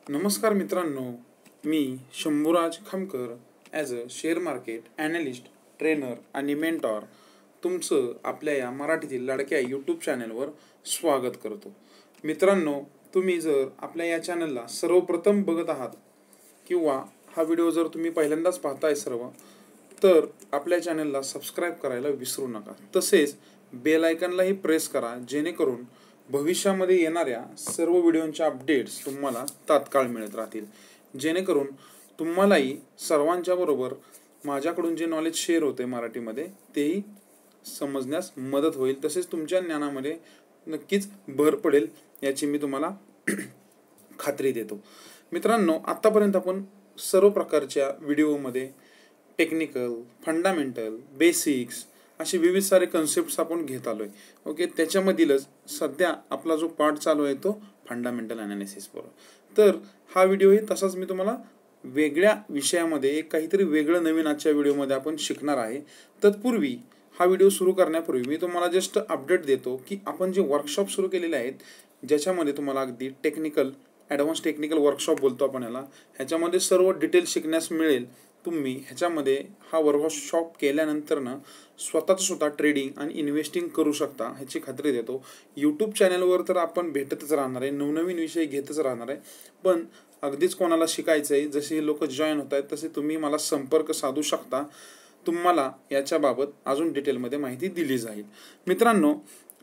नमस्कार मित्रांनो, मी Shambhuraj Khamkar as a share market analyst, trainer आणि मेंटॉर तुमचं आपल्या या मराठीतील लाडक्या यूट्यूब चॅनलवर स्वागत करतो. मित्रांनो, तुम्ही जर आपल्या या चॅनलला सर्वप्रथम बघत आहात किंवा हा व्हिडिओ जर तुम्ही पहिल्यांदाच पाहताय तर आपल्या चॅनलला सबस्क्राईब करायला विसरू नका. तसेच बेल आयकॉनलाही प्रेस करा, जेणेकरून भविष्यामध्ये येणाऱ्या सर्व व्हिडिओंच्या अपडेट्स तुम्हाला तात्काळ मिळत राहतील. जेणेकरून तुम्हालाही सर्वांच्या बरोबर माझ्याकडून जे नॉलेज शेअर होते मराठीमध्ये तेही समजण्यास मदत होईल. तसेच तुमच्या ज्ञानामध्ये नक्कीच भर पडेल याची मी तुम्हाला खात्री देतो. मित्रांनो, आत्तापर्यंत आपण सर्व प्रकारच्या व्हिडिओमध्ये टेक्निकल, फंडामेंटल, बेसिक्स असे विविध सारे कन्सेप्ट्स आपण घेत आलोय. ओके, त्याच्यामधीलच सध्या आपला जो पार्ट चालू आहे तो फंडामेंटल ॲनालिसिस बरोबर. तर हा व्हिडिओही तसाच मी तुम्हाला वेगळ्या विषयामध्ये एक काहीतरी वेगळं नवीन आजच्या व्हिडिओमध्ये आपण शिकणार आहे. तत्पूर्वी हा व्हिडिओ सुरू करण्यापूर्वी मी तुम्हाला जस्ट अपडेट देतो की आपण जे वर्कशॉप सुरू केलेले आहेत, ज्याच्यामध्ये तुम्हाला अगदी टेक्निकल, ॲडव्हान्स टेक्निकल वर्कशॉप बोलतो आपण याला, ह्याच्यामध्ये सर्व डिटेल शिकण्यास मिळेल. तुम्ही ह्याच्यामध्ये हा वर्कशॉप केल्यानंतर स्वतः ट्रेडिंग आणि इन्व्हेस्टिंग करू शकता, ह्याची खात्री देतो. यूट्यूब चॅनलवर तर आपण भेटतच राहणार आहे, नवनवीन विषय घेतच राहणार आहे. पण अगदीच कोणाला शिकायचं आहे, जसे लोक जॉईन होत आहेत तसे तुम्ही मला संपर्क साधू शकता. तुम्हाला याच्याबाबत अजून डिटेलमध्ये माहिती दिली जाईल. मित्रांनो,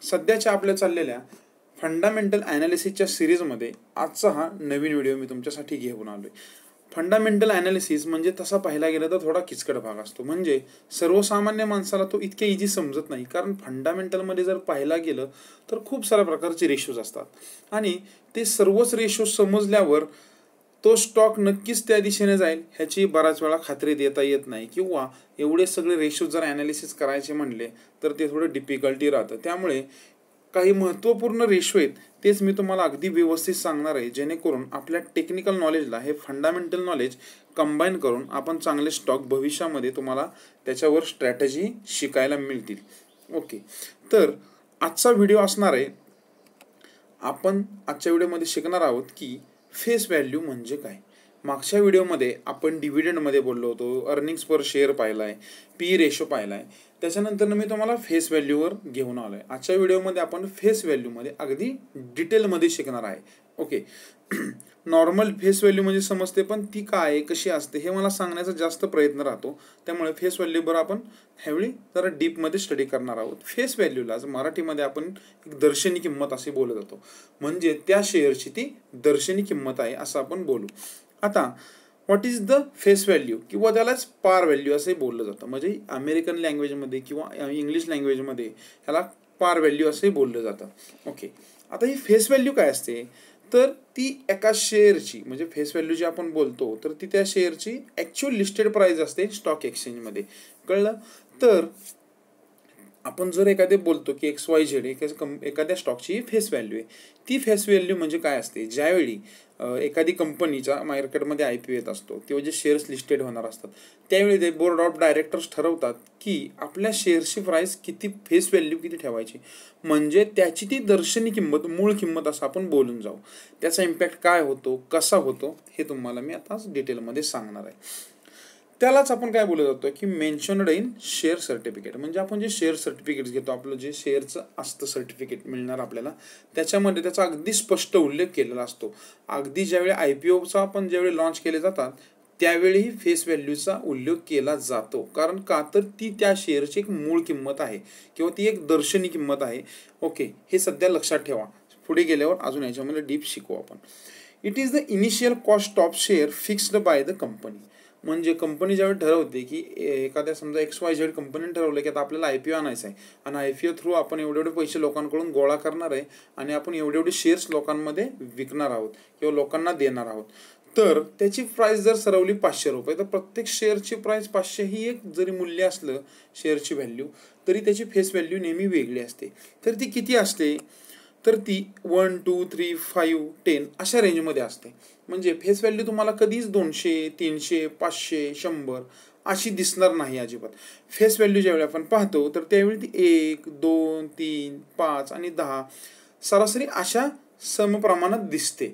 सध्याच्या आपल्या चाललेल्या फंडामेंटल ॲनालिसिसच्या सिरीजमध्ये आजचा हा नवीन व्हिडिओ मी तुमच्यासाठी घेऊन आलोय. फंडामेंटल ॲनालिसिस म्हणजे तसा पाहायला गेलं तर थोडा किचकट भाग असतो. म्हणजे सर्वसामान्य माणसाला तो इतक्या इझी समजत नाही. कारण फंडामेंटलमध्ये जर पाहायला गेलं तर खूप साऱ्या प्रकारचे रेशोज असतात आणि ते सर्वच रेशो समजल्यावर तो स्टॉक नक्कीच त्या दिशेने जाईल ह्याची बराच वेळा खात्री देता येत नाही. किंवा एवढे सगळे रेशो जर ॲनालिसिस करायचे म्हणले तर ते थोडं डिफिकल्टी राहतं. त्यामुळे काही महत्त्वपूर्ण रेशो आहेत तेच मी तुम्हाला अगदी व्यवस्थित सांगणार आहे, जेणेकरून आपल्या टेक्निकल नॉलेजला हे फंडामेंटल नॉलेज कंबाईन करून आपण चांगले स्टॉक भविष्यामध्ये तुम्हाला त्याच्यावर स्ट्रॅटेजी शिकायला मिळतील. ओके, तर आजचा व्हिडिओ असणार आहे, आपण आजच्या व्हिडिओमध्ये शिकणार आहोत की फेस व्हॅल्यू म्हणजे काय. मागच्या व्हिडिओमध्ये आपण डिव्हिडंडमध्ये बोललो होतो, अर्निंग्स पर शेअर पाहिलाय, पी रेशो पाहिलाय. त्याच्यानंतर मी तुम्हाला फेस व्हॅल्यूवर घेऊन आलोय. आजच्या व्हिडिओमध्ये आपण फेस व्हॅल्यूमध्ये अगदी डिटेलमध्ये शिकणार आहे. ओके, नॉर्मल फेस व्हॅल्यू म्हणजे समजते, पण ती काय कशी असते हे मला सांगण्याचा जास्त प्रयत्न राहतो. त्यामुळे फेस व्हॅल्यूवर आपण ह्यावेळी जरा डीपमध्ये स्टडी करणार आहोत. फेस व्हॅल्यूला मराठीमध्ये आपण एक दर्शनी किंमत असे बोलत जातो. म्हणजे त्या शेअरची ती दर्शनी किंमत आहे असं आपण बोलू. आता what is the face value किंवा त्यालाच पार व्हॅल्यू असे बोललं जातं. म्हणजे अमेरिकन लँग्वेजमध्ये किंवा इंग्लिश लँग्वेजमध्ये ह्याला पार व्हॅल्यू असे बोललं जातं. ओके, आता ही फेस व्हॅल्यू काय असते तर ती एका शेअरची, म्हणजे फेस व्हॅल्यू जी आपण बोलतो तर ती त्या शेअरची ॲक्च्युअल लिस्टेड प्राइस असते स्टॉक एक्सचेंजमध्ये. कळलं? तर आपण जर एखादे बोलतो की XYZ एखाद्या स्टॉकची फेस व्हॅल्यू आहे, ती फेस व्हॅल्यू म्हणजे काय असते, ज्यावेळी एखादी कंपनीचा मार्केटमध्ये IPO येत असतो तेव्हा जे शेअर्स लिस्टेड होणार असतात त्यावेळी ते बोर्ड ऑफ डायरेक्टर्स ठरवतात की आपल्या शेअर्सची प्राइस किती, फेस व्हॅल्यू किती ठेवायची. म्हणजे त्याची ती दर्शनी किंमत, मूळ किंमत असं आपण बोलून जाऊ. त्याचा इम्पॅक्ट काय होतो, कसा होतो हे तुम्हाला मी आता डिटेलमध्ये सांगणार आहे. त्यालाच आपण काय बोलत जातो की मेन्शन्ड इन शेअर सर्टिफिकेट. म्हणजे आपण जे शेअर सर्टिफिकेट घेतो, आपलं जे शेअरचं असतं सर्टिफिकेट मिळणार आपल्याला, त्याच्यामध्ये त्याचा अगदी स्पष्ट उल्लेख केलेला असतो. अगदी ज्यावेळी IPOचा आपण ज्यावेळी लॉन्च केले जातात त्यावेळीही फेस व्हॅल्यूचा उल्लेख केला जातो. कारण का तर ती त्या शेअरची एक मूळ किंमत आहे किंवा ती एक दर्शनी किंमत आहे. ओके, हे सध्या लक्षात ठेवा. पुढे गेल्यावर अजून याच्यामध्ये डीप शिकू आपण. It is the initial cost of share fixed by the company. म्हणजे कंपनी ज्यावेळी ठरवते की एखाद्या समजा XYZ कंपनीने ठरवलं की आता आपल्याला IPO आणायचं आहे आणि IPO थ्रू आपण एवढे पैसे लोकांकडून गोळा करणार आहे आणि आपण एवढे शेअर्स लोकांमध्ये विकणार आहोत किंवा लोकांना देणार आहोत. तर त्याची प्राइस जर सरवली ₹500, तर प्रत्येक शेअरची प्राइस 500 ही एक जरी मूल्य असलं शेअरची व्हॅल्यू, तरी त्याची फेस व्हॅल्यू नेहमी वेगळी असते. तर ती किती असते तर ती 1, 2, 3, 5, 10 अशा रेंजमध्ये असते. म्हणजे फेस व्हॅल्यू तुम्हाला कधीच 200, 300, 500, 100 अशी दिसणार नाही अजिबात. फेस व्हॅल्यू ज्यावेळी आपण पाहतो तर त्यावेळी ती 1, 2, 3, 5 आणि 10 सरासरी अशा समप्रमाणात दिसते.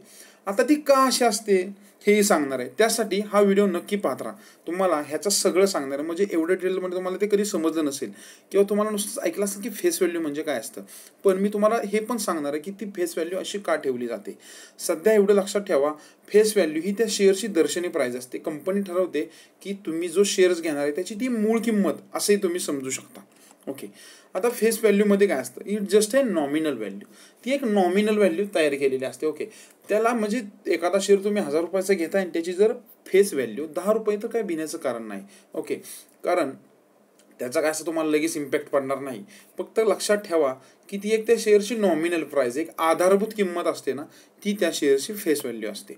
आता ती का अशी असते हेही सांगणार आहे. त्यासाठी हा व्हिडिओ नक्की पाहत राहा. तुम्हाला ह्याचं सगळं सांगणार आहे. म्हणजे एवढ्या डिटेलमध्ये तुम्हाला ते कधी समजलं नसेल किंवा तुम्हाला नुसतंच ऐकलं असेल की फेस व्हॅल्यू म्हणजे काय असतं, पण मी तुम्हाला हे पण सांगणार आहे की ती फेस व्हॅल्यू अशी का ठेवली जाते. सध्या एवढं लक्षात ठेवा, फेस व्हॅल्यू ही त्या शेअरची दर्शनी प्राईज असते. कंपनी ठरवते की तुम्ही जो शेअर्स घेणार आहे त्याची ती मूळ किंमत असंही तुम्ही समजू शकता. ओके, आता फेस व्हॅल्यूमध्ये काय असतं, it just a nominal value. ती एक नॉमिनल व्हॅल्यू तयार केलेली असते. ओके, त्याला म्हणजे एखादा शेअर तुम्ही 1000 रुपयाचा घेताय आणि त्याची जर फेस व्हॅल्यू 10 रुपये, तर काय भिण्याचं कारण नाही. ओके, कारण त्याचा काय असं तुम्हाला लगेच इम्पॅक्ट पडणार नाही. फक्त लक्षात ठेवा की ती एक त्या शेअरची नॉमिनल प्राईज, एक आधारभूत किंमत असते ना, ती त्या शेअरची फेस व्हॅल्यू असते.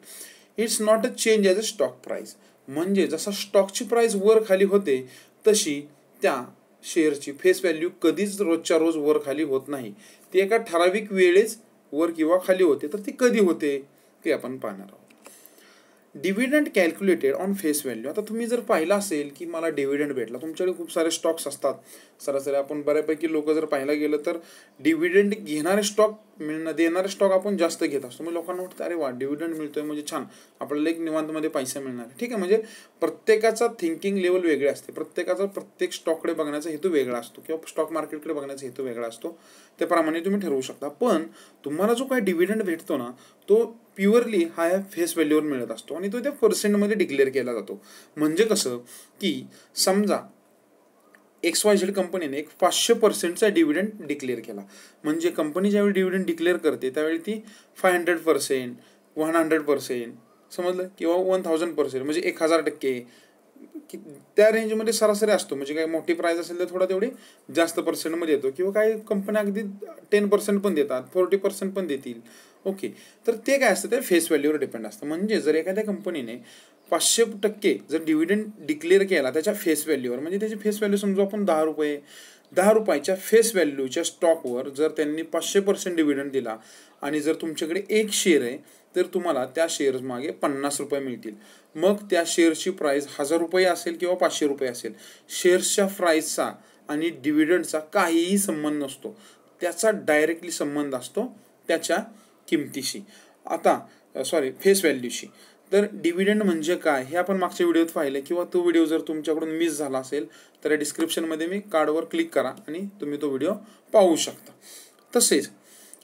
It's not a change as a stock price. म्हणजे जसा स्टॉकची प्राईज वर खाली होते तशी त्या शेअरची फेस व्हॅल्यू कधीच रोजच्या रोज वर खाली होत नाही. ती एका ठराविक वेळेस वर किंवा खाली होते. तर ती कधी होते ते आपण पाहणार आहोत. Dividend calculated on face value. आता तुम्ही जर पाहिलं असेल की मला डिव्हिडंड भेटला, तुमच्याकडे खूप सारे स्टॉक्स असतात. सरासरी आपण बऱ्यापैकी लोक जर पाहायला गेलं तर डिव्हिडंड घेणारे स्टॉक देणारे स्टॉक आपण जास्त घेत असतो. मग लोकांना वाटतं अरे वा, डिव्हिडंड मिळतोय म्हणजे छान, आपल्याला एक निवांतमध्ये पैसे मिळणार. ठीक आहे, म्हणजे प्रत्येकाचा थिंकिंग लेवल वेगळे असते. प्रत्येकाचा प्रत्येक स्टॉककडे बघण्याचा हेतू वेगळा असतो किंवा स्टॉक मार्केटकडे बघण्याचा हेतू वेगळा असतो. त्याप्रमाणे तुम्ही ठरवू शकता. पण तुम्हाला जो काही डिव्हिडंड भेटतो ना, तो प्युअरली हा या फेस व्हॅल्यूवर मिळत असतो आणि तो त्या पर्सेंटमध्ये डिक्लेअर केला जातो. म्हणजे कसं की समजा XYZ कंपनीने एक 500% डिव्हिडंड डिक्लेअर केला. म्हणजे कंपनी ज्यावेळी डिव्हिडंड डिक्लेअर करते त्यावेळी ती 500%, 100%, समजलं, किंवा 1000%, म्हणजे 1000% की त्या रेंजमध्ये सरासरी असतो. म्हणजे काही मोठी प्राईज असेल तर थोडा तेवढी जास्त पर्सेंटमध्ये येतो, किंवा काही कंपन्या अगदी 10% पण देतात, 40% पण देतील. ओके, तर ते काय असतं, ते फेस व्हॅल्यूवर डिपेंड असतं. म्हणजे जर एखाद्या कंपनीने 500% जर डिव्हिडंड डिक्लेअर केला त्याच्या फेस व्हॅल्यूवर, म्हणजे त्याची फेस व्हॅल्यू समजू आपण 10 रुपये, 10 रुपयाच्या फेस व्हॅल्यूच्या स्टॉकवर जर त्यांनी 500% डिव्हिडंड दिला आणि जर तुमच्याकडे एक शेअर आहे तर तुम्हाला त्या शेअर्स मागे 50 रुपये मिळतील. मग त्या शेअरची प्राईस 1000 रुपये असेल किंवा 500 रुपये असेल, शेअर्सच्या प्राईसचा आणि डिव्हिडंडचा काहीही संबंध नसतो. त्याचा डायरेक्टली संबंध असतो त्याच्या किमतीशी, फेस व्हॅल्यूशी. तर डिव्हिडंड म्हणजे काय हे आपण मागच्या व्हिडिओत पाहिलं, किंवा तो व्हिडिओ जर तुमच्याकडून मिस झाला असेल तर डिस्क्रिप्शनमध्ये मी कार्डवर क्लिक करा आणि तुम्ही तो व्हिडिओ पाहू शकता. तसेच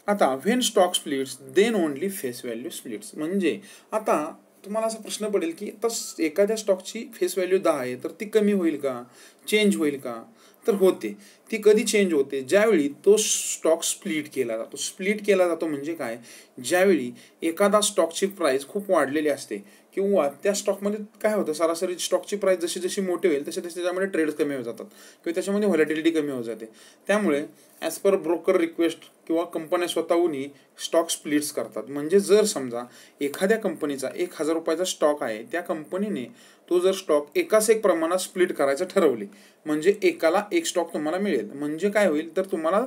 आता when stock splits then only face value splits. म्हणजे आता तुम्हाला असा प्रश्न पडेल की आता एखाद्या स्टॉकची फेस व्हॅल्यू 10 आहे तर ती कमी होईल का, चेंज होईल का? तर होते. ती कधी चेंज होते, ज्यावेळी तो स्टॉक स्प्लिट केला जातो. स्प्लिट केला जातो म्हणजे काय, ज्यावेळी एखादा स्टॉकची प्राईस खूप वाढलेली असते किंवा त्या स्टॉकमध्ये काय होतं, सरासरी स्टॉकची प्राईस जशी जशी मोठी होईल तसे तसे त्याच्यामध्ये ट्रेड्स कमी होत जातात किंवा त्याच्यामध्ये व्हॉलॅटिलिटी कमी होत जाते. त्यामुळे ॲज पर ब्रोकर रिक्वेस्ट किंवा कंपन्या स्वतःहूनही स्टॉक स्प्लिट्स करतात. म्हणजे जर समजा एखाद्या कंपनीचा 1000 रुपयाचा स्टॉक आहे, त्या कंपनीने तो जर स्टॉक एकाच एक प्रमाणात स्प्लिट करायचं ठरवले, म्हणजे एकाला एक स्टॉक तुम्हाला मिळेल. म्हणजे काय होईल, तर तुम्हाला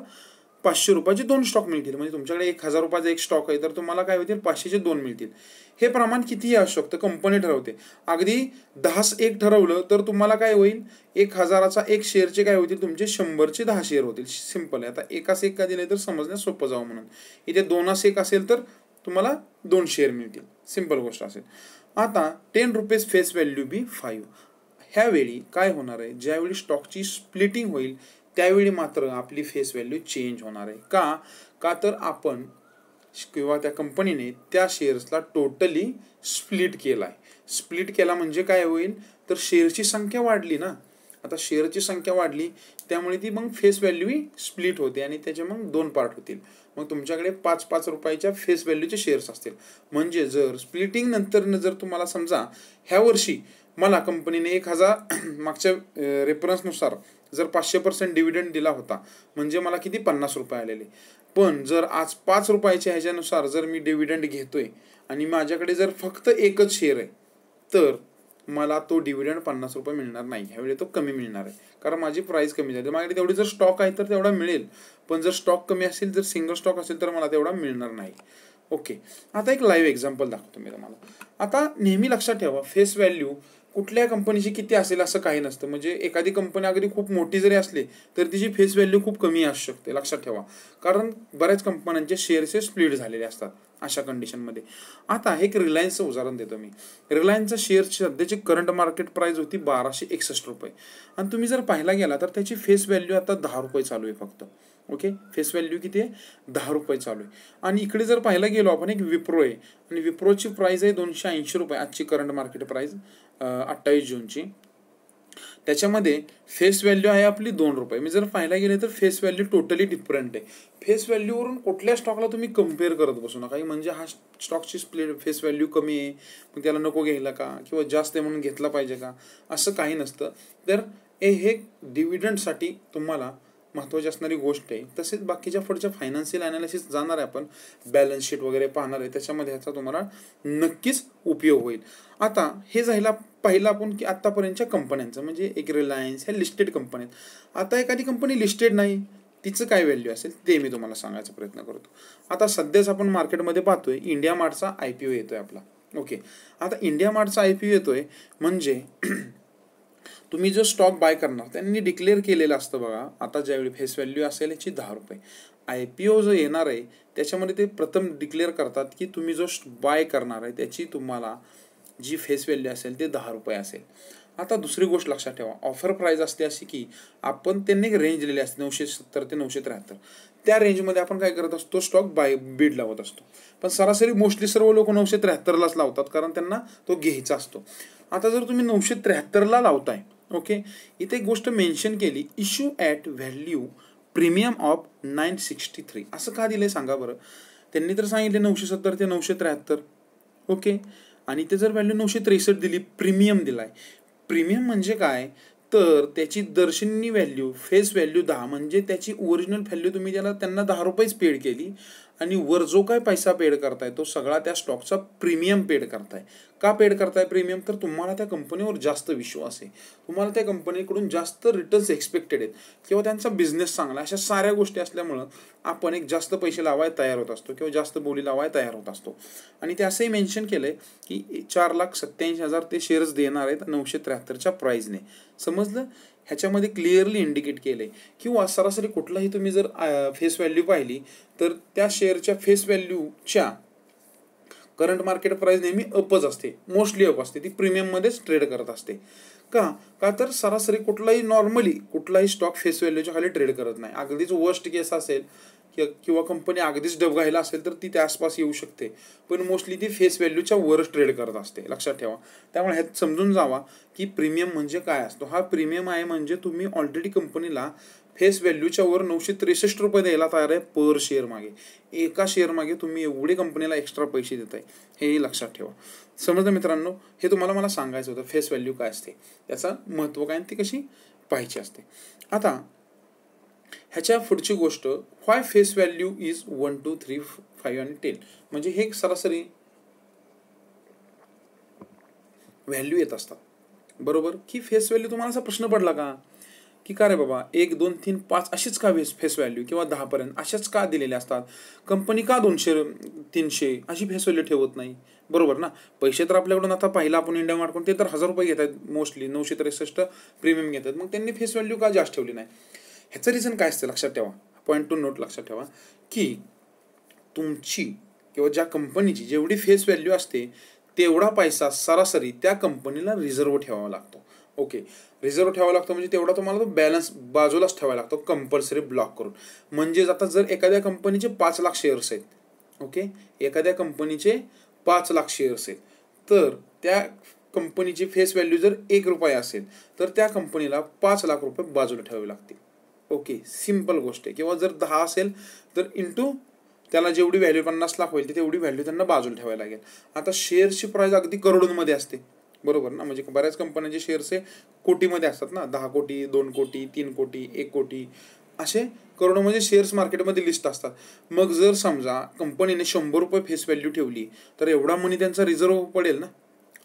500 रुपयाचे 2 स्टॉक मिळतील. म्हणजे तुमच्याकडे 1000 रुपयाचा एक स्टॉक आहे तर तुम्हाला काय होतील, 500चे 2 मिळतील. हे प्रमाण कितीही असू शकतं, कंपनी ठरवते. अगदी 10 एक ठरवलं तर तुम्हाला काय होईल, 1000चा एक शेअरचे काय होतील, तुमचे 100चे 10 शेअर होतील. सिंपल आहे. आता एकाच एक का दिले तर समजण्यास सोपं जावं म्हणून. इथे 2 एक असेल तर तुम्हाला 2 शेअर मिळतील. सिंपल गोष्ट असेल. आता 10 रुपीज फेस व्हॅल्यू बी 5. ह्यावेळी काय होणार आहे, ज्यावेळी स्टॉकची स्प्लिटिंग होईल त्यावेळी मात्र आपली फेस व्हॅल्यू चेंज होणार आहे. का तर आपण किंवा त्या कंपनीने त्या शेअर्सला टोटली स्प्लिट केला आहे. स्प्लिट केला म्हणजे काय होईल, तर शेअरची संख्या वाढली ना. आता शेअरची संख्या वाढली त्यामुळे ती मग फेस व्हॅल्यू स्प्लिट होते आणि त्याचे मग 2 पार्ट होतील. मग तुमच्याकडे 5-5 रुपयाच्या फेस व्हॅल्यूचे शेअर्स असतील. म्हणजे जर स्प्लिटिंग नंतर जर तुम्हाला समजा ह्या वर्षी मला कंपनीने 1000 मागच्या रेफरन्सनुसार जर 500% डिव्हिडंड दिला होता, म्हणजे मला किती 50 रुपये आलेले. पण जर आज 5 रुपयाच्या ह्याच्यानुसार जर मी डिव्हिडंड घेतोय आणि माझ्याकडे जर फक्त एकच शेअर आहे, तर मला तो डिव्हिडंड 50 रुपये मिळणार नाही. ह्यावेळी तो कमी मिळणार आहे, कारण माझी प्राईस कमी झाली. माझ्याकडे तेवढी जर स्टॉक आहे तर तेवढा मिळेल, पण जर स्टॉक कमी असेल, जर सिंगल स्टॉक असेल तर मला तेवढा मिळणार नाही. ओके, आता एक लाईव्ह एक्झाम्पल दाखवतो मी तुम्हाला. आता नेहमी लक्षात ठेवा, फेस व्हॅल्यू कुठल्या कंपनीची किती असेल असं काही नसतं. म्हणजे एखादी कंपनी अगदी खूप मोठी जरी असली तर तिची फेस व्हॅल्यू खूप कमी असू शकते. लक्षात ठेवा, कारण बऱ्याच कंपन्यांचे शेअर्स स्प्लिट झालेले असतात. अशा कंडिशनमध्ये. आता हे एक रिलायन्सचं उदाहरण देतो मी. रिलायन्सच्या शेअरची सध्याची करंट मार्केट प्राइस होती 1261 रुपये आणि तुम्ही जर पाहायला गेला तर त्याची फेस व्हॅल्यू आता 10 रुपये चालू आहे फक्त. ओके, फेस व्हॅल्यू किती आहे? 10 रुपये चालू आहे. आणि इकडे जर पाहायला गेलो आपण, एक विप्रो आहे आणि विप्रोची प्राइस आहे 280 रुपये आजची करंट मार्केट प्राइस 28 जूनची. त्याच्यामध्ये फेस व्हॅल्यू आहे आपली 2 रुपये. मी जर पाहायला गेले तर फेस व्हॅल्यू टोटली डिफरंट आहे. फेस व्हॅल्यूवरून कुठल्या स्टॉकला तुम्ही कम्पेअर करत बसू नका, म्हणजे हा स्टॉकची फेस व्हॅल्यू कमी आहे मग त्याला नको घ्यायला का, किंवा जास्त आहे म्हणून घेतला पाहिजे का, असं काही नसतं. तर हे डिव्हिडंडसाठी तुम्हाला महत्त्वाची असणारी गोष्ट आहे. तसेच बाकीच्या पुढच्या फायनान्शियल ॲनालिसिस जाणार आहे आपण, बॅलन्स शीट वगैरे पाहणार आहे, त्याच्यामध्ये ह्याचा तुम्हाला नक्कीच उपयोग होईल. आता हे जायला पाहिलं आपण की आत्तापर्यंतच्या कंपन्यांचं, म्हणजे एक रिलायन्स ह्या लिस्टेड कंपन्या आहेत. आता एखादी कंपनी लिस्टेड नाही, तिचं काय व्हॅल्यू असेल ते मी तुम्हाला सांगायचा प्रयत्न करतो. आता सध्याच आपण मार्केटमध्ये पाहतोय इंडिया मार्टचा IPO येतोय आपला. ओके, आता इंडिया मार्टचा IPO येतोय म्हणजे तुम्ही जो स्टॉक बाय करणार त्यांनी डिक्लेअर केलेलं असतं बघा. आता ज्यावेळी फेस व्हॅल्यू असेल याची 10 रुपये, IPO जो येणार आहे त्याच्यामध्ये ते प्रथम डिक्लेअर करतात की तुम्ही जो बाय करणार आहे त्याची तुम्हाला जी फेस व्हॅल्यू असेल ते 10 रुपये असेल. आता दुसरी गोष्ट लक्षात ठेवा, ऑफर प्राइस असते अशी की आपण त्यांनी एक रेंज दिलेली असते 970 ते 973. त्या रेंजमध्ये आपण काय करत असतो, स्टॉक बीड लावत असतो. पण सरासरी मोस्टली सर्व लोक 973लाच लावतात कारण त्यांना तो घ्यायचा असतो. आता जर तुम्ही 973ला लावताय, ओके, इथे एक गोष्ट मेन्शन केली, issue at value premium of 963. असं का दिलंय सांगा बरं. त्यांनी तर सांगितले 970 ते 973. ओके, आणि ते जर व्हॅल्यू 963 दिली, प्रीमियम दिलाय. प्रीमियम म्हणजे काय, तर त्याची दर्शनी व्हॅल्यू फेस व्हॅल्यू 10, म्हणजे त्याची ओरिजिनल व्हॅल्यू तुम्ही त्यांना 10 रुपयेच पेड केली आणि वर जो काय पैसा पेड करताय तो सगळा त्या स्टॉकचा प्रीमियम पेड करताय. का पेड करताय प्रीमियम, तर तुम्हाला त्या कंपनीवर जास्त विश्वास आहे, तुम्हाला त्या कंपनीकडून जास्त रिटर्न्स एक्सपेक्टेड आहेत किंवा त्यांचा बिझनेस चांगला, अशा साऱ्या गोष्टी असल्यामुळं आपण एक जास्त पैसे लावायला तयार होत असतो किंवा जास्त बोली लावायला तयार होत असतो. आणि ते असंही मेन्शन केलंय की 4,87,000 ते शेअर्स देणार आहेत 973च्या प्राईजने. समजलं, ह्याच्यामध्ये क्लिअरली इंडिकेट केलंय. किंवा सरासरी कुठलाही तुम्ही जर फेस व्हॅल्यू पाहिली तर त्या शेअरच्या फेस व्हॅल्यूच्या करंट मार्केट प्राइस नेहमी अपच असते, मोस्टली अप असते, ती प्रीमियममध्येच ट्रेड करत असते. का तर सरासरी कुठलाही स्टॉक फेस व्हॅल्यूच्या खाली ट्रेड करत नाही. अगदीच वर्स्ट केस असेल किंवा कंपनी अगदीच डबघाईला असेल तर ती त्या आसपास येऊ शकते, पण मोस्टली ती फेस व्हॅल्यूच्या वरच ट्रेड करत असते, लक्षात ठेवा. त्यामुळे ह्यात समजून जावा की प्रीमियम म्हणजे काय असतो. हा प्रीमियम आहे म्हणजे तुम्ही ऑलरेडी कंपनीला फेस व्हॅल्यूच्या वर 963 रुपये द्यायला तयार आहे पर शेअर मागे. एका शेअर मागे तुम्ही एवढे कंपनीला एक्स्ट्रा पैसे देताय, हेही लक्षात ठेवा. समजलं मित्रांनो, हे तुम्हाला मला सांगायचं होतं, फेस व्हॅल्यू काय असते, त्याचं महत्त्व काय, ती कशी पाहायची असते. आता ह्याच्या पुढची गोष्ट, व्हाय फेस व्हॅल्यू इज 1, 2, 3, 5 आणि 10, म्हणजे हे सरासरी व्हॅल्यू येत असतात, बरोबर. की फेस व्हॅल्यू तुम्हाला असा प्रश्न पडला का की का रे बाबा 1, 2, 3, 5 अशीच का फेस व्हॅल्यू किंवा 10पर्यंत अशाच का दिलेल्या असतात, कंपनी का 200, 300 अशी फेस व्हॅल्यू ठेवत नाही, बरोबर ना. पैसे तर आपल्याकडून आता पाहिलं आपण इंडिया मार्टकडून, ते तर 1000 रुपये घेत आहेत मोस्टली, 963 प्रीमियम घेतात, मग त्यांनी फेस व्हॅल्यू का जास्त ठेवली नाही. ह्याचं रिझन काय असतं लक्षात ठेवा, पॉईंट टू नोट लक्षात ठेवा की तुमची किंवा ज्या कंपनीची जेवढी फेस व्हॅल्यू असते तेवढा पैसा सरासरी त्या कंपनीला रिझर्व्ह ठेवावा लागतो. ओके, रिझर्व्ह ठेवावा लागतो म्हणजे तेवढा तुम्हाला तो बॅलन्स बाजूलाच ठेवायला लागतो कंपल्सरी ब्लॉक करून. म्हणजेच आता जर एखाद्या कंपनीचे 5 लाख शेअर्स आहेत, ओके, एखाद्या कंपनीचे 5 लाख शेअर्स आहेत, तर त्या कंपनीची फेस व्हॅल्यू जर 1 रुपया असेल तर त्या कंपनीला 5 लाख रुपये बाजूला ठेवावे लागतील. ओके, सिम्पल गोष्ट आहे. किंवा जर 10 असेल तर इंटू त्याला जेवढी व्हॅल्यू 50 लाख होईल तेवढी व्हॅल्यू त्यांना बाजूला ठेवायला लागेल. आता शेअर्सची प्राइस अगदी करोडोंमध्ये असते, बरोबर ना. म्हणजे बऱ्याच कंपन्यांचे शेअर्स हे कोटीमध्ये असतात ना, 10 कोटी, 2 कोटी, 3 कोटी, 1 कोटी असे करोडोमध्ये शेअर्स मार्केटमध्ये लिस्ट असतात. मग जर समजा कंपनीने 100 रुपये फेस व्हॅल्यू ठेवली तर एवढा मनी त्यांचा रिझर्व्ह पडेल ना,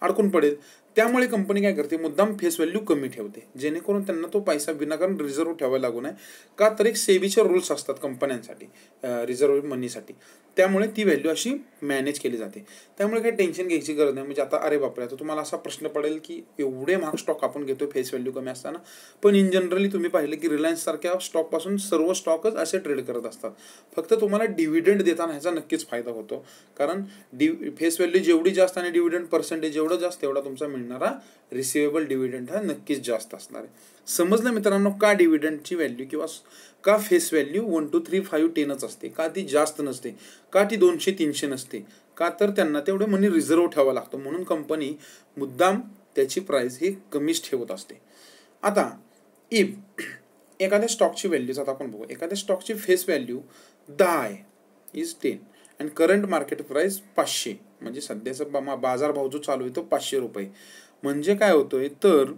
अडकून पडेल. त्यामुळे कंपनी काय करते, मुद्दाम फेस व्हॅल्यू कमी ठेवते, जेणेकरून त्यांना तो पैसा विनाकारण रिझर्व्ह ठेवायला लागू नये. का तर एक सेबीचे रूल्स असतात कंपन्यांसाठी, रिझर्व्ह मनीसाठी. त्यामुळे ती व्हॅल्यू अशी मॅनेज केली जाते. त्यामुळे काही टेन्शन घ्यायची गरज नाही. म्हणजे आता अरे बापरे, आता तुम्हाला असा प्रश्न पडेल की एवढे महाग स्टॉक आपण घेतो फेस व्हॅल्यू कमी असताना. पण इन जनरली तुम्ही पाहिलं की रिलायन्स सारख्या स्टॉकपासून सर्व स्टॉकच असे ट्रेड करत असतात. फक्त तुम्हाला डिव्हिडंड देताना ह्याचा नक्कीच फायदा होतो. कारण फेस व्हॅल्यू जेवढी जास्त आणि डिव्हिडंड पर्सेंटेज जेवढं जास्त, तेवढा तुमचा मिळणारा रिसिवेबल डिव्हिडंड हा नक्कीच जास्त असणार आहे. समजलं मित्रांनो, का डिव्हिडंडची व्हॅल्यू किंवा का फेस व्हॅल्यू 1 2 3 5 10च असते, का ती जास्त नसते, का ती 200 300 नसते, का तर त्यांना तेवढे मनी रिझर्व्ह ठेवावं लागतं. म्हणून कंपनी मुद्दाम त्याची प्राइस ही कमीच ठेवत असते. आता इफ एखाद्या स्टॉकची व्हॅल्यूज आता आपण बघू. एखाद्या स्टॉकची फेस व्हॅल्यू 10 आहे, is 10 and current market price 500, म्हणजे सध्याचा बाजार भाव जो चालू आहे तो 500 रुपये. म्हणजे काय होतोय, तर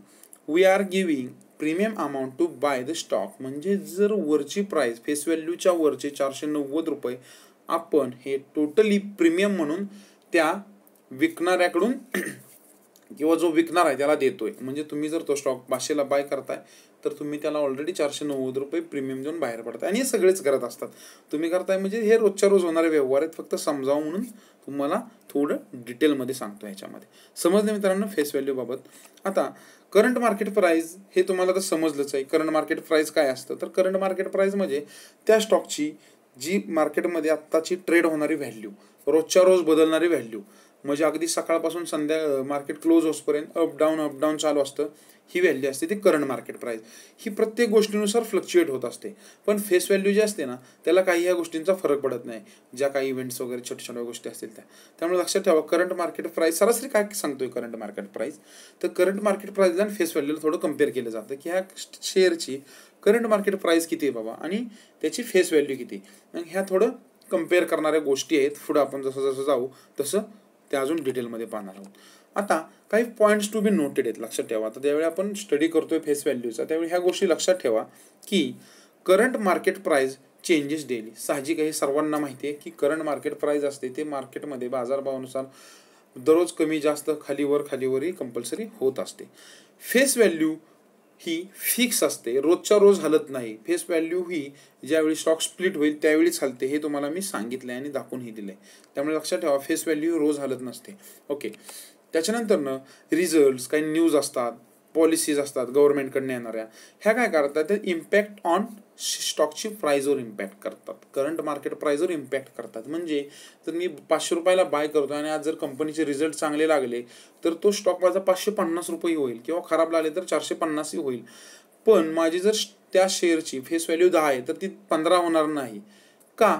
we are giving premium amount to buy the stock. म्हणजे जर वरची प्राइस फेस व्हॅल्यूच्या वरचे 490 रुपये आपण हे टोटली प्रीमियम म्हणून त्या विकणाऱ्याकडून किंवा जो विकणार आहे त्याला देतोय. म्हणजे तुम्ही जर तो स्टॉक 500ला बाय करताय तर तुम्ही त्याला ऑलरेडी 490 रुपये प्रीमियम देऊन बाहेर पडताय. आणि हे सगळेच करत असतात. तुम्ही करताय म्हणजे हे रोजच्या रोज होणारे व्यवहार आहेत. फक्त समजावं म्हणून तुम्हाला थोडं डिटेलमध्ये सांगतो ह्याच्यामध्ये. समजले मित्रांनो फेस व्हॅल्यू बाबत. आता करंट मार्केट प्राइस हे तुम्हाला तर समजलंच आहे. करंट मार्केट प्राइस काय असतं, तर करंट मार्केट प्राइस म्हणजे त्या स्टॉकची जी मार्केटमध्ये आत्ताची ट्रेड होणारी व्हॅल्यू, रोजच्या रोज बदलणारी व्हॅल्यू. म्हणजे अगदी सकाळपासून मार्केट क्लोज होसपर्यंत अप डाऊन चालू असतं. ही व्हॅल्यू असते ती करंट मार्केट प्राइस. ही प्रत्येक गोष्टीनुसार फ्लक्च्युएट होत असते. पण फेस व्हॅल्यू जी असते ना, त्याला काही ह्या गोष्टींचा फरक पडत नाही, ज्या काही इव्हेंट्स वगैरे छोट्या छोट्या गोष्टी असतील त्या. त्यामुळे लक्षात ठेवा, करंट मार्केट प्राइस सरासरी काय सांगतोय करंट मार्केट प्राइस, तर करंट मार्केट प्राइसला आणि फेस व्हॅल्यूला थोडं कम्पेअर केलं जातं की ह्या शेअरची करंट मार्केट प्राइस किती आहे बाबा आणि त्याची फेस व्हॅल्यू किती. आणि ह्या थोडं कम्पेअर करणाऱ्या गोष्टी आहेत. पुढं आपण जसं जसं जाऊ तसं ते अजून डिटेलमध्ये पाहणार आहोत. आता काही पॉईंट्स टू बी नोटेड आहेत, लक्षात ठेवा. आता ज्यावेळी आपण स्टडी करतोय फेस व्हॅल्यूचा, त्यावेळी ह्या गोष्टी लक्षात ठेवा की current market price changes daily. साहजिक आहे, सर्वांना माहिती आहे की करंट मार्केट प्राइस असते ते मार्केटमध्ये बाजारभावानुसार दररोज कमी जास्त खालीवरही कंपल्सरी होत असते. फेस व्हॅल्यू ही फिक्स असते, रोजच्या रोज हलत नाही. फेस व्हॅल्यू ही ज्यावेळी स्टॉक स्प्लिट होईल त्यावेळीच हलते. हे तुम्हाला मी सांगितलं आहे आणि दाखवूनही दिलं आहे. त्यामुळे लक्षात ठेवा, फेस व्हॅल्यू रोज हलत नसते. ओके. त्याच्यानंतरनं रिझल्ट्स, काही न्यूज असतात, पॉलिसीज असतात गव्हर्नमेंटकडनं येणाऱ्या, ह्या काय करतात, ते इम्पॅक्ट ऑन स्टॉकची प्राइसवर इम्पॅक्ट करतात, करंट मार्केट प्राइसवर इम्पॅक्ट करतात. म्हणजे जर मी 500 रुपयाला बाय करतो आणि आज जर कंपनीचे रिझल्ट चांगले लागले तर तो स्टॉक माझा 550 रुपये होईल, किंवा खराब लागले तर 450 होईल. पण माझी जर त्या शेअरची फेस व्हॅल्यू 10 आहे तर ती 15 होणार नाही. का,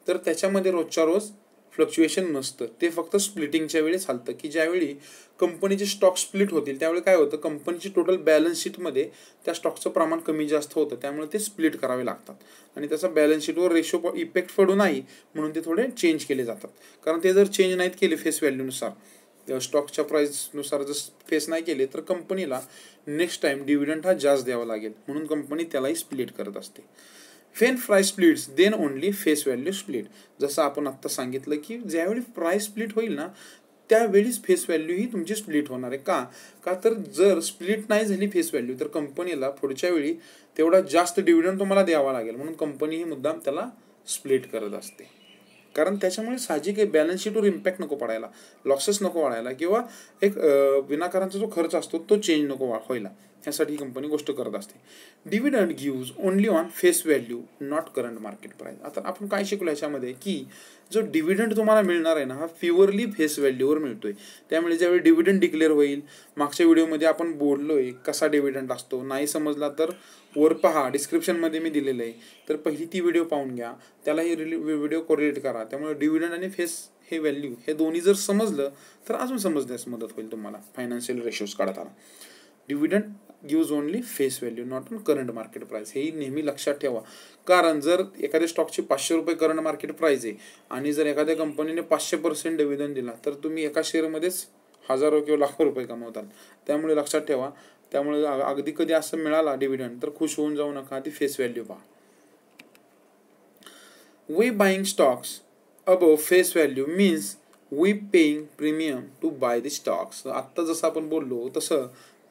तर त्याच्यामध्ये रोजच्या रोज फ्लक्च्युएशन नसतं. ते फक्त स्प्लिटिंगच्या वेळी चालतं, की ज्यावेळी कंपनीचे स्टॉक स्प्लिट होतील त्यावेळी काय होतं, कंपनीची टोटल बॅलन्स शीटमध्ये त्या स्टॉकचं प्रमाण कमी जास्त होतं. त्यामुळे ते स्प्लिट करावे लागतात आणि त्याचा बॅलन्स शीटवर रेशो इफेक्ट पडू नाही म्हणून ते थोडे चेंज केले जातात. कारण ते जर चेंज नाहीत केले फेस व्हॅल्यूनुसार, स्टॉकच्या प्राइसनुसार जर फेस नाही केले तर कंपनीला नेक्स्ट टाइम डिव्हिडंड हा जास्त द्यावा लागेल. म्हणून कंपनी त्यालाही स्प्लिट करत असते. When price splits then only face value split. जसं आपण आत्ता सांगितलं की ज्यावेळी प्राइस स्प्लिट होईल ना त्यावेळीच फेस व्हॅल्यू ही तुमची स्प्लिट होणार आहे. का तर जर स्प्लिट नाही झाली फेस व्हॅल्यू तर कंपनीला पुढच्या वेळी तेवढा जास्त डिव्हिडंड तुम्हाला द्यावा लागेल. म्हणून कंपनी ही मुद्दाम त्याला स्प्लिट करत असते. कारण त्याच्यामुळे साहजिक आहे, बॅलन्स शीटवर इम्पॅक्ट नको पडायला, लॉसेस नको वाढायला, किंवा एक विनाकारांचा जो खर्च असतो तो चेंज नको व्हायला. ह्यासाठी ही कंपनी गोष्ट करत असते. Dividend gives only on face value not current market price. आता आपण काय शिकलो ह्याच्यामध्ये, की जो डिव्हिडंड तुम्हाला मिळणार आहे ना हा प्युअरली फेस व्हॅल्यूवर मिळतोय. त्यामुळे ज्यावेळी डिव्हिडंड डिक्लेअर होईल, मागच्या व्हिडिओमध्ये आपण बोललोय कसा डिव्हिडंड असतो, नाही समजला तर वर पहा, डिस्क्रिप्शनमध्ये मी दिलेलं आहे, तर पहिली ती व्हिडिओ पाहून घ्या, त्याला ही व्हिडिओ कोरिलेट करा. त्यामुळे डिव्हिडंड आणि फेस हे व्हॅल्यू हे दोन्ही जर समजलं तर अजून समजण्यास मदत होईल तुम्हाला फायनान्शियल रेशोज काढताना. Dividend gives only face value not on current market price. हेही नेहमी लक्षात ठेवा. कारण जर एखाद्या स्टॉकची 500 रुपये करंट मार्केट प्राइस आहे आणि जर एखाद्या कंपनीने 500% डिव्हिडंड दिला तर तुम्ही एका शेअरमध्येच हजारो किंवा लाखो रुपये कमवताल. त्यामुळे लक्षात ठेवा. त्यामुळे अगदी कधी असं मिळाला डिव्हिडंड तर खुश होऊन जाऊ नका, ती फेस व्हॅल्यू पहा. We buying stocks above face value means we paying premium to buy the stocks. आत्ता जसं आपण बोललो तसं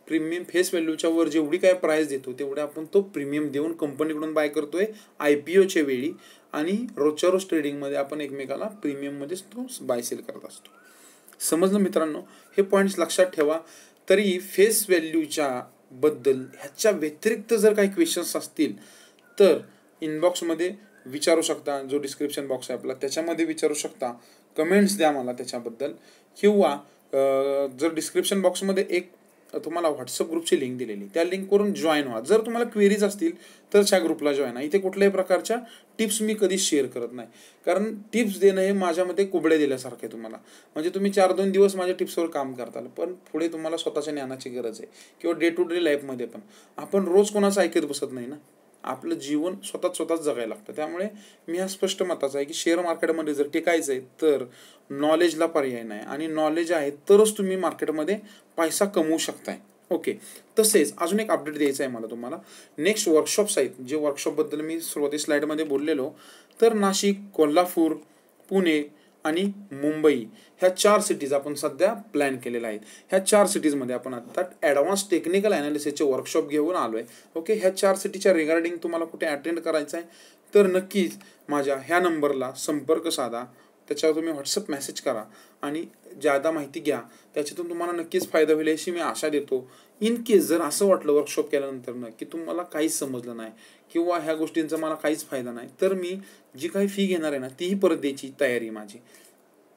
प्रीमियम फेस व्हॅल्यूच्या वर जेवढी काय प्राईस देतो तेवढे आपण तो प्रीमियम देऊन कंपनीकडून बाय करतोय IPOच्या वेळी, आणि रोजच्या रोज ट्रेडिंगमध्ये आपण एकमेकाला प्रीमियममध्येच तो बाय सेल करत असतो. समजलं मित्रांनो? हे पॉईंट्स लक्षात ठेवा. तरी फेस व्हॅल्यूच्या बद्दल ह्याच्या व्यतिरिक्त जर काही क्वेश्चन्स असतील तर इनबॉक्समध्ये विचारू शकता. जो डिस्क्रिप्शन बॉक्स आहे आपला त्याच्यामध्ये विचारू शकता, कमेंट्स द्या मला त्याच्याबद्दल. किंवा जर डिस्क्रिप्शन बॉक्समध्ये एक तुम्हाला व्हॉट्सअप ग्रुपची लिंक दिलेली, त्या लिंकवरून जॉईन व्हा. जर तुम्हाला क्वेरीज असतील तर त्या ग्रुपला जॉईन व्हा. इथे कुठल्याही प्रकारच्या टिप्स मी कधीच शेअर करत नाही, कारण टिप्स देणं हे माझ्यामध्ये कुबडे दिल्यासारखं आहे तुम्हाला. म्हणजे तुम्ही 4-2 दिवस माझ्या टिप्सवर काम करताल, पण पुढे तुम्हाला स्वतःच्या ज्ञानाची गरज आहे. किंवा डे टू डे लाईफमध्ये पण आपण रोज कोणाचं ऐकत बसत नाही ना, आपलं जीवन स्वतःच जगायला लागतं. त्यामुळे मी हा स्पष्ट मताचा आहे की शेअर मार्केटमध्ये जर टिकायचं आहे तर नॉलेजला पर्याय नाही, आणि नॉलेज आहे तरच तुम्ही मार्केटमध्ये पैसा कमवू शकताय. ओके. तसेच अजून एक अपडेट द्यायचं आहे मला तुम्हाला. नेक्स्ट वर्कशॉप्स आहेत, जे वर्कशॉपबद्दल मी सुरुवाती स्लाईडमध्ये बोललेलो. तर नाशिक, कोल्हापूर, पुणे आणि मुंबई ह्या 4 सिटीज आपण सध्या प्लॅन केलेल्या आहेत. ह्या 4 सिटीजमध्ये आपण आता ॲडव्हान्स टेक्निकल ॲनालिसिसचे वर्कशॉप घेऊन आलो आहे. ओके. ह्या 4 सिटीच्या रिगार्डिंग तुम्हाला कुठे अटेंड करायचं आहे तर नक्कीच माझ्या ह्या नंबरला संपर्क साधा, त्याच्यावर तुम्ही व्हॉट्सअप मेसेज करा आणि ज्यादा माहिती घ्या. त्याच्यातून तुम्हाला नक्कीच फायदा होईल अशी मी आशा देतो. इन केस जर असं वाटलं वर्कशॉप केल्यानंतर की तुम्हाला काहीच समजलं नाही किंवा ह्या गोष्टींचा मला काहीच फायदा नाही, तर मी जी काही फी घेणार आहे ना तीही परत द्यायची तयारी माझी,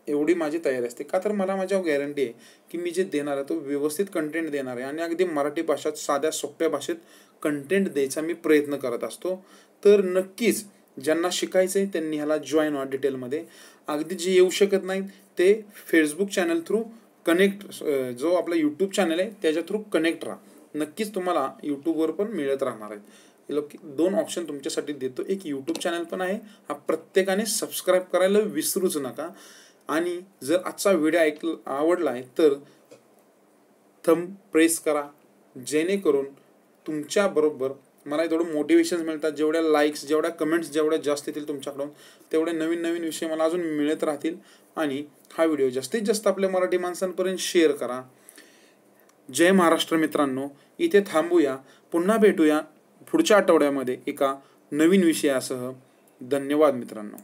एवढी माझी तयारी असते. का तर मला माझ्यावर गॅरंटी आहे की मी जे देणार आहे तो व्यवस्थित कंटेंट देणार आहे, आणि अगदी मराठी भाषेत साध्या सोप्या भाषेत कंटेंट द्यायचा मी प्रयत्न करत असतो. तर नक्कीच ज्यांना शिकायचं आहे त्यांनी ह्याला जॉईन व्हा डिटेलमध्ये. अगदी जे येऊ शकत नाहीत ते फेसबुक चॅनल थ्रू कनेक्ट, जो आपला यूट्यूब चॅनल आहे त्याच्या थ्रू कनेक्ट राहा. नक्कीच तुम्हाला यूट्यूबवर पण मिळत राहणार आहेत. 2 ऑप्शन तुमच्यासाठी देतो. एक यूट्यूब चॅनल पण आहे, हा प्रत्येकाने सबस्क्राईब करायला विसरूच नका. आणि जर आजचा व्हिडिओ आवडला आहे तर थंब प्रेस करा, जेणेकरून तुमच्याबरोबर मला थोडं मोटिवेशन मिळतात. जेवढ्या लाईक्स, जेवढ्या कमेंट्स जेवढ्या जास्त येतील तुमच्याकडून, तेवढे नवीन विषय मला अजून मिळत राहतील. आणि हा व्हिडिओ जास्तीत जास्त आपल्या मराठी माणसांपर्यंत शेअर करा. जय महाराष्ट्र मित्रांनो. इथे थांबूया, पुन्हा भेटूया पुढच्या आठवड्यामध्ये एका नवीन विषयासह. धन्यवाद मित्रांनो.